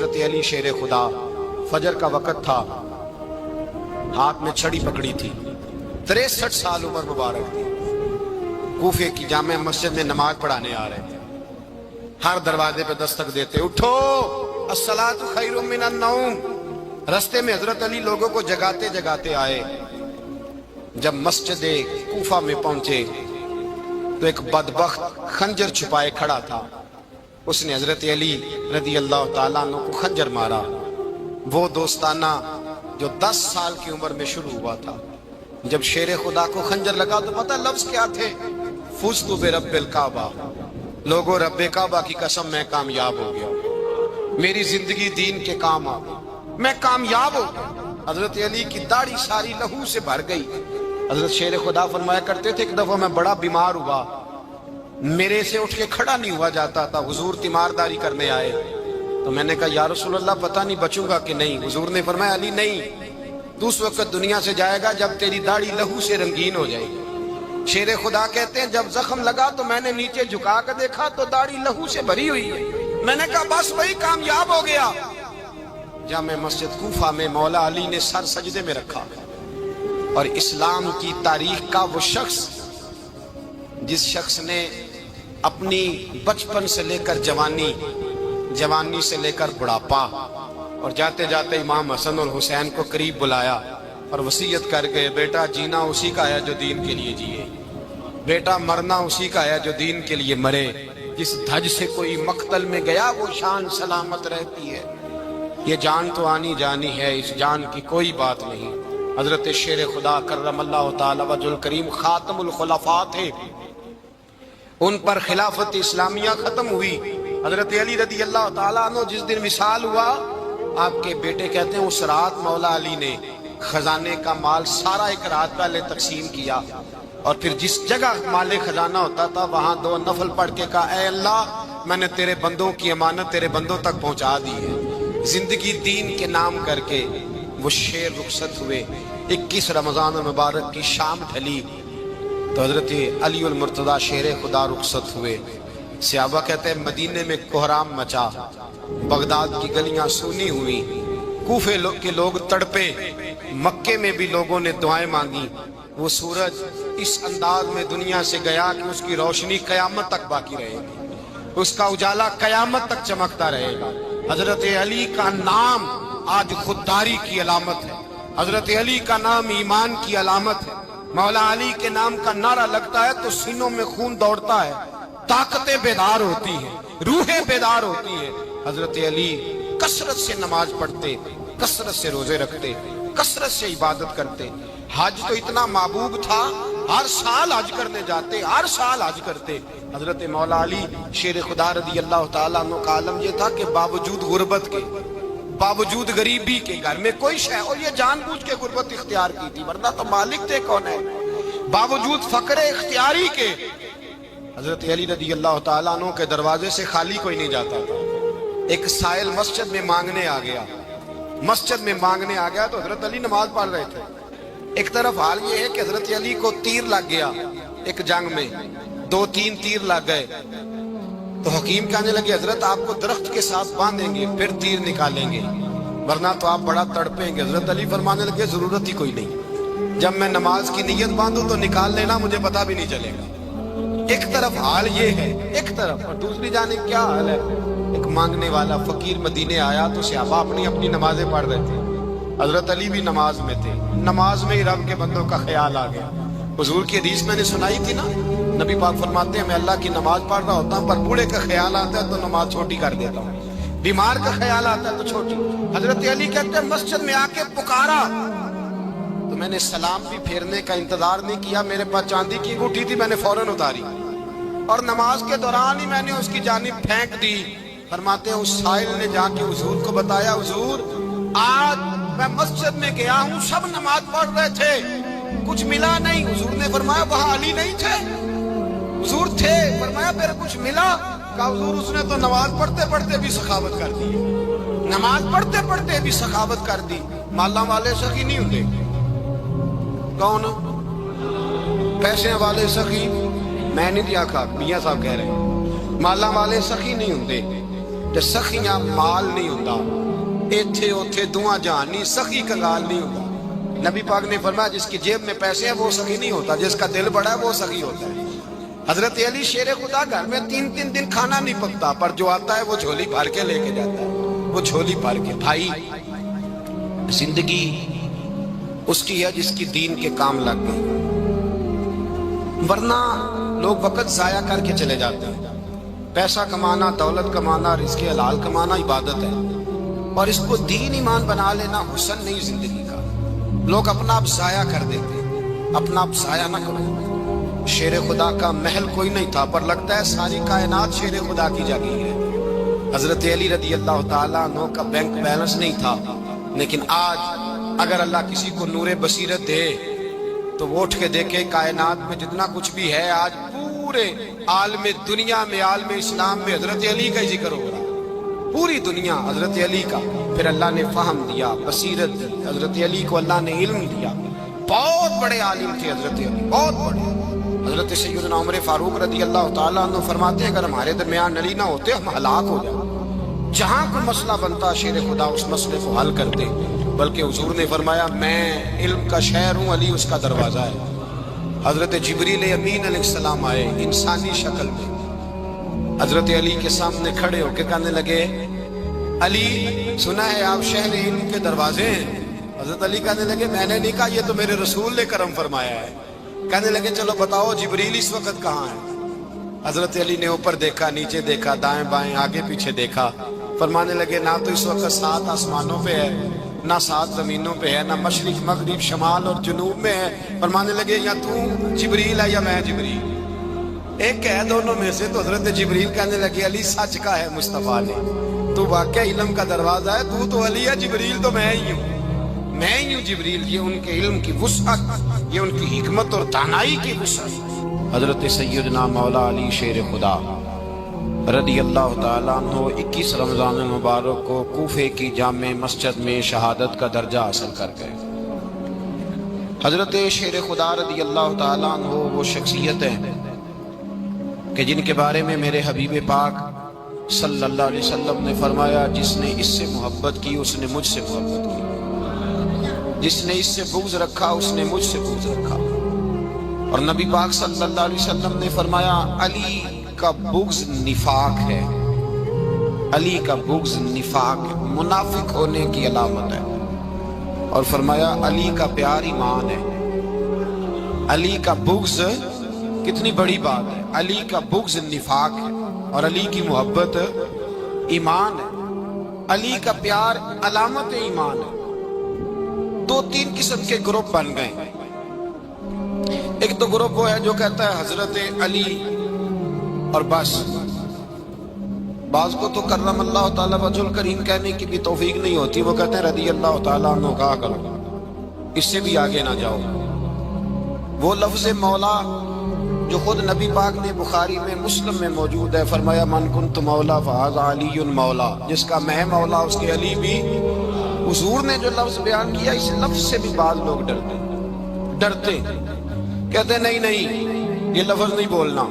حضرت علی شیر خدا، فجر کا وقت تھا، ہاتھ میں چھڑی پکڑی تھی، 63 سال عمر مبارک تھی، کوفے کی جامع مسجد میں نماز پڑھانے آ رہے تھے۔ ہر دروازے پہ دستک دیتے، اٹھو الصلاۃ خیر من النوم۔ رستے میں حضرت علی لوگوں کو جگاتے جگاتے آئے۔ جب مسجد کوفہ میں پہنچے تو ایک بدبخت خنجر چھپائے کھڑا تھا، اس نے حضرت علی رضی اللہ تعالیٰ عنہ کو خنجر مارا۔ وہ دوستانہ جو 10 سال کی عمر میں شروع ہوا تھا، جب شیر خدا کو خنجر لگا تو پتہ لفظ کیا تھے؟ فزت برب الکعبہ، لوگوں رب کعبہ کی قسم میں کامیاب ہو گیا، میری زندگی دین کے کام آ گئی، میں کامیاب ہو گیا۔ حضرت علی کی داڑھی ساری لہو سے بھر گئی۔ حضرت شیر خدا فرمایا کرتے تھے، ایک دفعہ میں بڑا بیمار ہوا، میرے سے اٹھ کے کھڑا نہیں ہوا جاتا تھا، حضور تیمارداری کرنے آئے تو میں نے کہا یا رسول اللہ پتہ نہیں بچوں گا کہ نہیں۔ حضور نے فرمایا علی نہیں، تو اس وقت دنیا سے جائے گا جب تیری داڑھی لہو سے رنگین ہو جائے گی۔ شیر خدا کہتے ہیں جب زخم لگا تو میں نے نیچے جھکا کر دیکھا تو داڑھی لہو سے بھری ہوئی ہے، میں نے کہا بس وہی کامیاب ہو گیا۔ جامع مسجد کوفہ میں مولا علی نے سر سجدے میں رکھا، اور اسلام کی تاریخ کا وہ شخص جس شخص نے اپنی بچپن سے لے کر جوانی، جوانی سے لے کر بڑھاپا، اور جاتے جاتے امام حسن اور حسین کو قریب بلایا اور وصیت کر گئے، بیٹا جینا اسی کا ہے جو دین کے لیے جیے، بیٹا مرنا اسی کا ہے جو دین کے لیے مرے، جس دھج سے کوئی مقتل میں گیا وہ شان سلامت رہتی ہے، یہ جان تو آنی جانی ہے، اس جان کی کوئی بات نہیں۔ حضرت شیر خدا کرم اللہ تعالی وجہ الکریم خاتم الخلفاء تھے، ان پر خلافت اسلامیہ ختم ہوئی۔ حضرت علی رضی اللہ تعالیٰ عنہ جس دن وصال ہوا، آپ کے بیٹے کہتے ہیں اس رات مولا علی نے خزانے کا مال سارا ایک رات پہلے تقسیم کیا، اور پھر جس جگہ مال خزانہ ہوتا تھا وہاں 2 نفل پڑھ کے کہا اے اللہ میں نے تیرے بندوں کی امانت تیرے بندوں تک پہنچا دی ہے۔ زندگی دین کے نام کر کے وہ شیر رخصت ہوئے۔ 21 رمضان المبارک کی شام ڈھلی تو حضرت علی المرتضیٰ شیر خدا رخصت ہوئے۔ صحابہ کہتے ہیں مدینے میں کوہرام مچا، بغداد کی گلیاں سونی ہوئی، کوفے کے لوگ تڑپے، مکے میں بھی لوگوں نے دعائیں مانگی۔ وہ سورج اس انداز میں دنیا سے گیا کہ اس کی روشنی قیامت تک باقی رہے گی، اس کا اجالا قیامت تک چمکتا رہے گا۔ حضرت علی کا نام آج خودداری کی علامت ہے، حضرت علی کا نام ایمان کی علامت ہے۔ مولا علی کے نام کا نعرہ لگتا ہے تو سینوں میں خون دوڑتا ہے، طاقتیں بیدار ہوتی ہیں، روحیں بیدار ہوتی ہیں۔ حضرت علی کثرت سے نماز پڑھتے، کثرت سے روزے رکھتے، کثرت سے عبادت کرتے۔ حج تو اتنا محبوب تھا، ہر سال حج کرنے جاتے، ہر سال حج کرتے۔ حضرت مولا علی شیر خدا رضی اللہ تعالیٰ عنہ کا عالم یہ تھا کہ باوجود غربت کے، باوجود غریبی کے، گھر میں کوئی شے، اور یہ جان بوجھ کے غربت اختیار کی تھی ورنہ تو مالک تھے کون ہے، باوجود فقر اختیاری کے حضرت علی رضی اللہ تعالیٰ عنہ کے دروازے سے خالی کوئی نہیں جاتا تھا۔ ایک سائل مسجد میں مانگنے آ گیا، مسجد میں مانگنے آ گیا تو حضرت علی نماز پڑھ رہے تھے۔ ایک طرف حال یہ ہے کہ حضرت علی کو تیر لگ گیا، ایک جنگ میں 2-3 تیر لگ گئے تو حکیم کہنے لگے حضرت آپ کو درخت کے ساتھ باندھیں گے پھر تیر نکالیں گے ورنہ تو آپ بڑا تڑپیں گے۔ حضرت علی فرمانے لگے ضرورت ہی کوئی نہیں، جب میں نماز کی نیت باندھوں تو نکال لینا، مجھے پتہ بھی نہیں چلے گا۔ ایک طرف حال یہ ہے، ایک طرف، اور دوسری جانب کیا حال ہے؟ ایک مانگنے والا فقیر مدینے آیا تو صحابہ اپنی اپنی نمازیں پڑھ رہے تھے، حضرت علی بھی نماز میں تھے، نماز میں ہی رب کے بندوں کا خیال آ گیا۔ حضور کی حدیث میں نے سنائی تھی نا، نبی پاک فرماتے ہیں میں اللہ کی نماز پڑھ رہا ہوتا ہوں پر بوڑھے کا خیال آتا ہے تو نماز چھوٹی کر دیتا ہوں، بیمار کا خیال آتا ہے تو چھوٹی۔ حضرت علی کہتے ہیں مسجد میں آ کے پکارا تو میں نے سلام بھی پھیرنے کا انتظار نہیں کیا، میرے پاس چاندی کی انگوٹھی تھی، میں نے فوراً اتاری اور نماز کے دوران ہی میں نے اس کی جانب پھینک دی۔ فرماتے ہیں اس سائل نے جا کے حضور کو بتایا حضور آج میں مسجد میں گیا ہوں، سب نماز پڑھ رہے تھے، کچھ ملا نہیں۔ حضور نے فرمایا وہاں علی نہیں تھے؟ حضور تھے۔ فرمایا پھر کچھ ملا؟ کہا حضور اس نے تو نماز پڑھتے پڑھتے بھی سخاوت کر دی، نماز پڑھتے پڑھتے بھی سخاوت کر دی۔ مالاں والے سخی نہیں ہوتے، کون؟ پیسے والے سخی میں نہیں دیا کھا، میاں صاحب کہہ رہے ہیں مالاں والے سخی نہیں ہوتے، تے سخیاں مال نہیں ہوندا، ایتھے اوتھے دعا جہان نہیں، سخی کنگال نہیں ہوتا۔ نبی پاک نے فرمایا جس کی جیب میں پیسے ہیں وہ سخی نہیں ہوتا، جس کا دل بڑا ہے وہ سخی ہوتا ہے۔ حضرت علی شیر خدا گھر میں 3 دن کھانا نہیں پکتا، پر جو آتا ہے وہ جھولی بھر کے لے کے جاتا ہے، وہ جھولی بھر کے۔ بھائی زندگی اس کی ہے جس کی دین کے کام لگ گئی، ورنہ لوگ وقت ضائع کر کے چلے جاتے ہیں۔ پیسہ کمانا، دولت کمانا، رزق حلال کمانا عبادت ہے، اور اس کو دین ایمان بنا لینا حسن نہیں زندگی کا۔ لوگ اپنا آپ ضائع کر دیتے ہیں، اپنا آپ ضائع نہ کرو۔ شیر خدا کا محل کوئی نہیں تھا، پر لگتا ہے ساری کائنات شیر خدا کی جاگیر ہے۔ حضرت علی رضی اللہ تعالیٰ عنہ کا بینک بیلنس نہیں تھا، لیکن آج اگر اللہ کسی کو نور بصیرت دے تو وہ اٹھ کے دیکھے کائنات میں جتنا کچھ بھی ہے، آج پورے عالم دنیا میں، عالم اسلام میں حضرت علی کا ہی ذکر ہو رہا ہے، پوری دنیا حضرت علی کا۔ پھر اللہ نے فہم دیا، بصیرت دی، حضرت علی کو اللہ نے علم دیا۔ بہت بڑے عالم تھے حضرت علی، بہت بڑے۔ حضرت سیدنا عمر فاروق رضی اللہ تعالیٰ عنہ فرماتے ہیں اگر ہمارے درمیان علی نہ ہوتے ہم ہلاک ہو جاتے۔ جہاں کوئی مسئلہ بنتا شیر خدا اس مسئلے کو حل کرتے، بلکہ حضور نے فرمایا میں علم کا شہر ہوں، علی اس کا دروازہ ہے۔ حضرت جبریل امین علیہ السلام آئے انسانی شکل میں، حضرت علی کے سامنے کھڑے ہو کے کہنے لگے علی سنا ہے آپ شہر علم کے دروازے ہیں؟ حضرت علی کہنے لگے میں نے نہیں کہا، یہ تو میرے رسول نے کرم فرمایا ہے۔ کہنے لگے چلو بتاؤ جبریل اس وقت کہاں ہے؟ حضرت علی نے اوپر دیکھا، نیچے دیکھا، دائیں بائیں، آگے پیچھے دیکھا، فرمانے لگے نہ تو اس وقت 7 آسمانوں پہ ہے، نہ 7 زمینوں پہ ہے، نہ مشرق مغرب شمال اور جنوب میں ہے۔ فرمانے لگے یا تو جبریل ہے یا میں جبریل، ایک ہے دونوں میں سے۔ تو حضرت جبریل کہنے لگے علی سچ کا ہے مصطفیٰ نے، تو واقعہ علم کا دروازہ ہے، تو علی ہے، جبریل تو میں ہی ہوں، میں ہی ہوں جبریل۔ یہ ان کے علم کی وسعت، یہ ان کی حکمت اور دانائی کی وسعت۔ حضرت سیدنا مولا علی شیر خدا رضی اللہ تعالیٰ عنہ 21 رمضان المبارک کو کوفے کی جامع مسجد میں شہادت کا درجہ حاصل کر گئے۔ حضرت شیر خدا رضی اللہ تعالیٰ عنہ وہ شخصیت ہیں کہ جن کے بارے میں میرے حبیب پاک صلی اللہ علیہ وسلم نے فرمایا جس نے اس سے محبت کی اس نے مجھ سے محبت کی، جس نے اس سے بغض رکھا اس نے مجھ سے بغض رکھا۔ اور نبی پاک صلی اللہ علیہ وسلم نے فرمایا علی کا بغض نفاق ہے، علی کا بغض نفاق ہے، منافق ہونے کی علامت ہے۔ اور فرمایا علی کا پیار ایمان ہے، علی کا بغض کتنی بڑی بات ہے، علی کا بغض نفاق ہے اور علی کی محبت ایمان ہے، علی کا پیار علامت ایمان ہے۔ 2-3 قسم کے گروپ بن گئے۔ ایک تو گروپ وہ ہے جو کہتا ہے حضرت علی اور بس، بعض کو تو کرم اللہ تعالیٰ وجہ الکریم کہنے کی بھی توفیق نہیں ہوتی، وہ کہتے ہیں رضی اللہ تعالیٰ عنہ کہا کرو، اس سے بھی آگے نہ جاؤ۔ وہ لفظ مولا جو خود نبی پاک نے بخاری میں مسلم میں موجود ہے، فرمایا من کنت مولا فہذا علی مولا، جس کا میں مولا اس کے علی بھی۔ حضور نے جو لفظ بیان کیا اس لفظ سے بھی بعض لوگ ڈرتے کہتے نہیں نہیں یہ لفظ نہیں بولنا،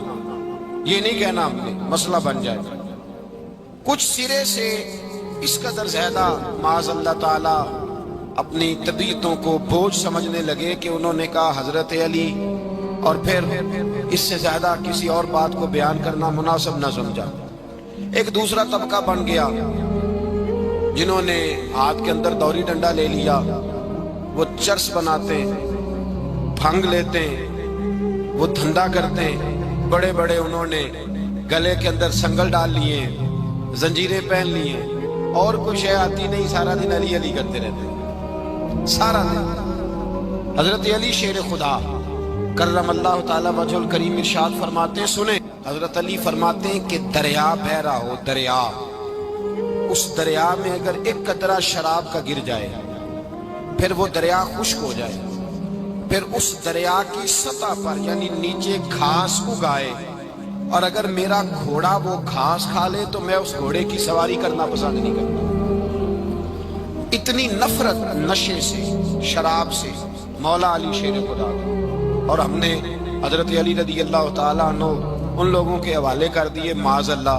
یہ نہیں کہنا، ہم نے مسئلہ بن جائے گا۔ کچھ سرے سے اس قدر زیادہ معاذ اللہ تعالی اپنی طبیعتوں کو بوجھ سمجھنے لگے کہ انہوں نے کہا حضرت علی، اور پھر اس سے زیادہ کسی اور بات کو بیان کرنا مناسب نہ سمجھا۔ ایک دوسرا طبقہ بن گیا جنہوں نے ہاتھ کے اندر دوری ڈنڈا لے لیا، وہ چرس بناتے ہیں، بھنگ لیتے ہیں، وہ دھندا کرتے ہیں، بڑے بڑے انہوں نے گلے کے اندر سنگل ڈال لیے ہیں، زنجیریں پہن لی ہیں، اور کچھ شے آتی نہیں، سارا دن علی علی کرتے رہتے ہیں سارا دن۔ حضرت علی شیر خدا کرم اللہ تعالیٰ وجہ الکریم ارشاد فرماتے ہیں، سنیں حضرت علی فرماتے ہیں کہ دریا بہ رہا ہو، دریا، اس دریا میں اگر ایک قطرہ شراب کا گر جائے پھر وہ دریا خشک ہو جائے، پھر اس دریا کی سطح پر یعنی نیچے گھاس اگائے، اور اگر میرا گھوڑا وہ گھاس کھا لے تو میں اس گھوڑے کی سواری کرنا پسند نہیں کرتا۔ اتنی نفرت نشے سے، شراب سے مولا علی شیر خدا۔ اور ہم نے حضرت علی رضی اللہ تعالیٰ عنہ ان لوگوں کے حوالے کر دیے معاذ اللہ